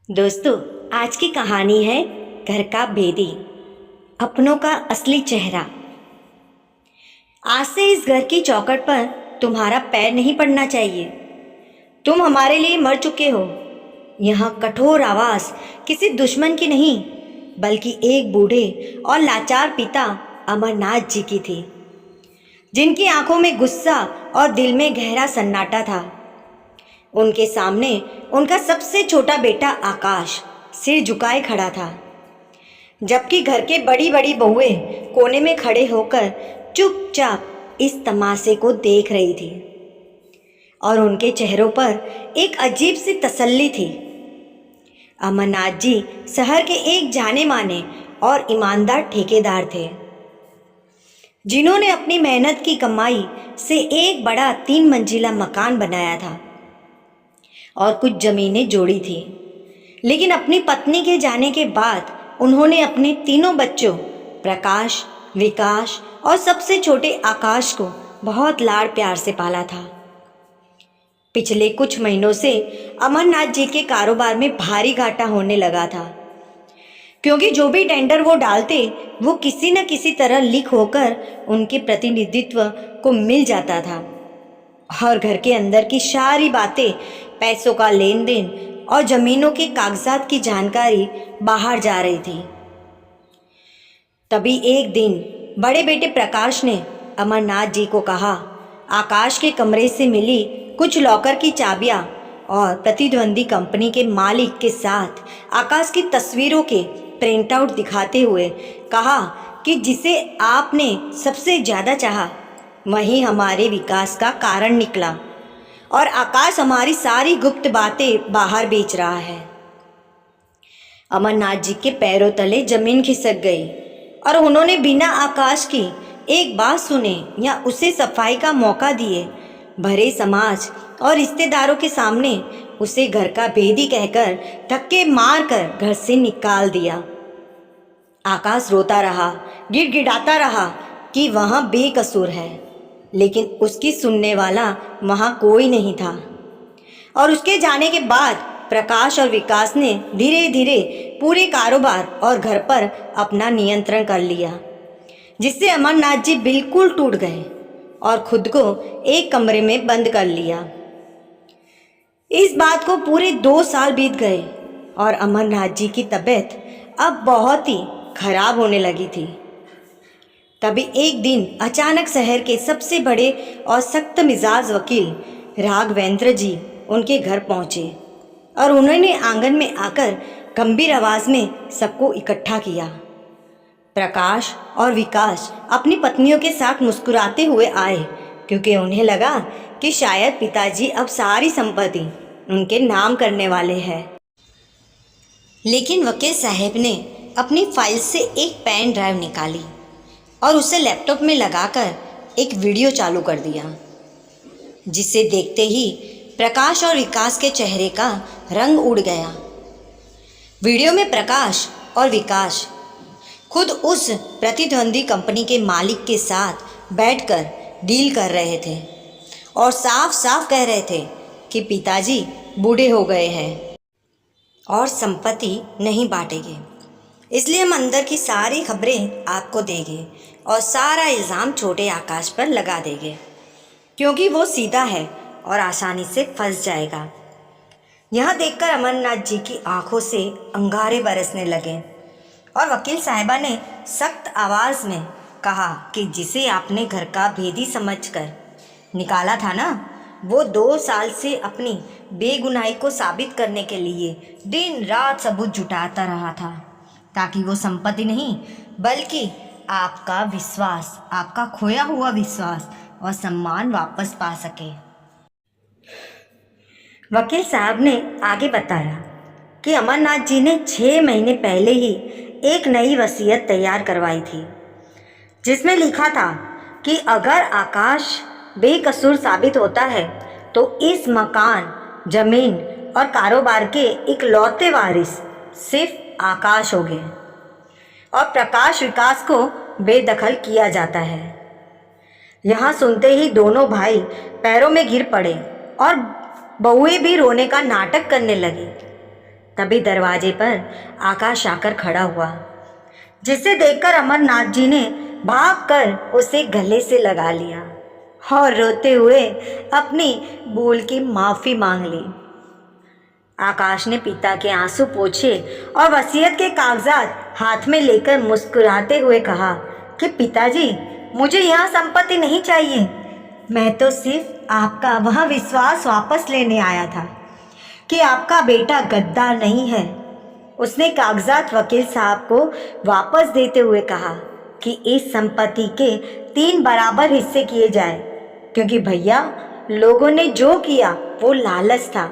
दोस्तों, आज की कहानी है घर का भेदी, अपनों का असली चेहरा। आज से इस घर की चौखट पर तुम्हारा पैर नहीं पड़ना चाहिए। तुम हमारे लिए मर चुके हो। यहाँ कठोर आवाज किसी दुश्मन की नहीं, बल्कि एक बूढ़े और लाचार पिता अमरनाथ जी की थी, जिनकी आंखों में गुस्सा और दिल में गहरा सन्नाटा था। उनके सामने उनका सबसे छोटा बेटा आकाश सिर झुकाए खड़ा था, जबकि घर के बड़ी बड़ी बहुएं कोने में खड़े होकर चुपचाप इस तमाशे को देख रही थी। और उनके चेहरों पर एक अजीब सी तसल्ली थी। अमरनाथ जी शहर के एक जाने माने और ईमानदार ठेकेदार थे, जिन्होंने अपनी मेहनत की कमाई से एक बड़ा 3 मंजिला मकान बनाया था और कुछ जमीनें जोड़ी थी। लेकिन अपनी पत्नी के जाने के बाद उन्होंने अपने तीनों बच्चों प्रकाश, विकास और सबसे छोटे आकाश को बहुत लाड़ प्यार से पाला था। पिछले कुछ महीनों से अमरनाथ जी के कारोबार में भारी घाटा होने लगा था, क्योंकि जो भी टेंडर वो डालते वो किसी न किसी तरह लीक होकर उनके प्रतिनिधित्व को मिल जाता था और घर के अंदर की सारी बातें, पैसों का लेन देन और जमीनों के कागजात की जानकारी बाहर जा रही थी। तभी एक दिन बड़े बेटे प्रकाश ने अमरनाथ जी को कहा, आकाश के कमरे से मिली कुछ लॉकर की चाबियां और प्रतिद्वंदी कंपनी के मालिक के साथ आकाश की तस्वीरों के प्रिंट आउट दिखाते हुए कहा कि जिसे आपने सबसे ज़्यादा चाहा वही हमारे विकास का कारण निकला और आकाश हमारी सारी गुप्त बातें बाहर बेच रहा है। अमरनाथ जी के पैरों तले जमीन खिसक गई और उन्होंने बिना आकाश की एक बात सुने या उसे सफाई का मौका दिए भरे समाज और रिश्तेदारों के सामने उसे घर का भेदी कहकर धक्के मारकर घर से निकाल दिया। आकाश रोता रहा, गिड़गिड़ाता रहा कि वह बेकसूर है, लेकिन उसकी सुनने वाला वहाँ कोई नहीं था। और उसके जाने के बाद प्रकाश और विकास ने धीरे धीरे पूरे कारोबार और घर पर अपना नियंत्रण कर लिया, जिससे अमरनाथ जी बिल्कुल टूट गए और खुद को एक कमरे में बंद कर लिया। इस बात को पूरे 2 साल बीत गए और अमरनाथ जी की तबीयत अब बहुत ही खराब होने लगी थी। तभी एक दिन अचानक शहर के सबसे बड़े और सख्त मिजाज वकील राघवेंद्र जी उनके घर पहुंचे और उन्होंने आंगन में आकर गंभीर आवाज में सबको इकट्ठा किया। प्रकाश और विकास अपनी पत्नियों के साथ मुस्कुराते हुए आए, क्योंकि उन्हें लगा कि शायद पिताजी अब सारी संपत्ति उनके नाम करने वाले हैं। लेकिन वकील साहब ने अपनी फाइल से एक पेन ड्राइव निकाली और उसे लैपटॉप में लगाकर एक वीडियो चालू कर दिया, जिसे देखते ही प्रकाश और विकास के चेहरे का रंग उड़ गया। वीडियो में प्रकाश और विकास खुद उस प्रतिद्वंदी कंपनी के मालिक के साथ बैठकर डील कर रहे थे और साफ साफ कह रहे थे कि पिताजी बूढ़े हो गए हैं और संपत्ति नहीं बांटेंगे, इसलिए हम अंदर की सारी खबरें आपको देंगे और सारा इल्ज़ाम छोटे आकाश पर लगा देंगे, क्योंकि वो सीधा है और आसानी से फंस जाएगा। यह देखकर अमरनाथ जी की आंखों से अंगारे बरसने लगे और वकील साहिबा ने सख्त आवाज़ में कहा कि जिसे आपने घर का भेदी समझकर निकाला था ना, वो 2 साल से अपनी बेगुनाही को साबित करने के लिए दिन रात सबूत जुटाता रहा था, ताकि वो संपत्ति नहीं बल्कि आपका विश्वास, आपका खोया हुआ विश्वास और सम्मान वापस पा सके। वकील साहब ने आगे बताया कि अमरनाथ जी ने 6 महीने पहले ही एक नई वसीयत तैयार करवाई थी, जिसमें लिखा था कि अगर आकाश बेकसूर साबित होता है तो इस मकान, जमीन और कारोबार के इकलौते वारिस सिर्फ आकाश होंगे और प्रकाश विकास को बेदखल किया जाता है। यहाँ सुनते ही दोनों भाई पैरों में गिर पड़े और बहुएं भी रोने का नाटक करने लगी। तभी दरवाजे पर आकाश आकर खड़ा हुआ, जिसे देखकर अमरनाथ जी ने भागकर उसे गले से लगा लिया और रोते हुए अपनी भूल की माफ़ी मांग ली। आकाश ने पिता के आंसू पोंछे और वसीयत के कागजात हाथ में लेकर मुस्कुराते हुए कहा कि पिताजी, मुझे यह संपत्ति नहीं चाहिए। मैं तो सिर्फ आपका वह विश्वास वापस लेने आया था कि आपका बेटा गद्दार नहीं है। उसने कागजात वकील साहब को वापस देते हुए कहा कि इस संपत्ति के 3 बराबर हिस्से किए जाए, क्योंकि भैया, लोगों ने जो किया वो लालच था,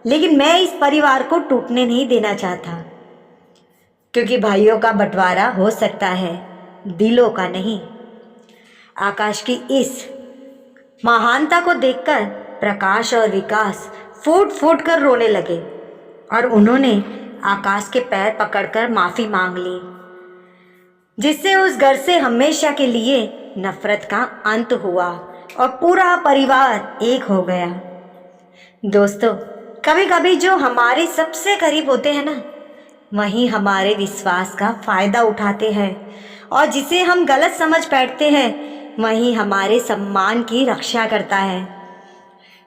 लेकिन मैं इस परिवार को टूटने नहीं देना चाहता, क्योंकि भाइयों का बंटवारा हो सकता है, दिलों का नहीं। आकाश की इस महानता को देखकर प्रकाश और विकास फूट फूट कर रोने लगे और उन्होंने आकाश के पैर पकड़कर माफ़ी मांग ली, जिससे उस घर से हमेशा के लिए नफरत का अंत हुआ और पूरा परिवार एक हो गया। दोस्तों, कभी कभी जो हमारे सबसे करीब होते हैं ना, वहीं हमारे विश्वास का फ़ायदा उठाते हैं, और जिसे हम गलत समझ बैठते हैं वहीं हमारे सम्मान की रक्षा करता है।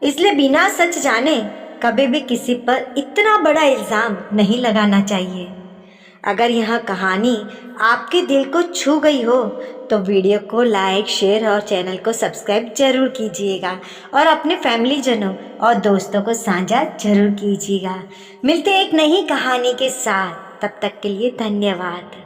इसलिए बिना सच जाने कभी भी किसी पर इतना बड़ा इल्ज़ाम नहीं लगाना चाहिए। अगर यह कहानी आपके दिल को छू गई हो तो वीडियो को लाइक, शेयर और चैनल को सब्सक्राइब जरूर कीजिएगा और अपने फैमिली जनों और दोस्तों को साझा जरूर कीजिएगा। मिलते हैं एक नई कहानी के साथ, तब तक के लिए धन्यवाद।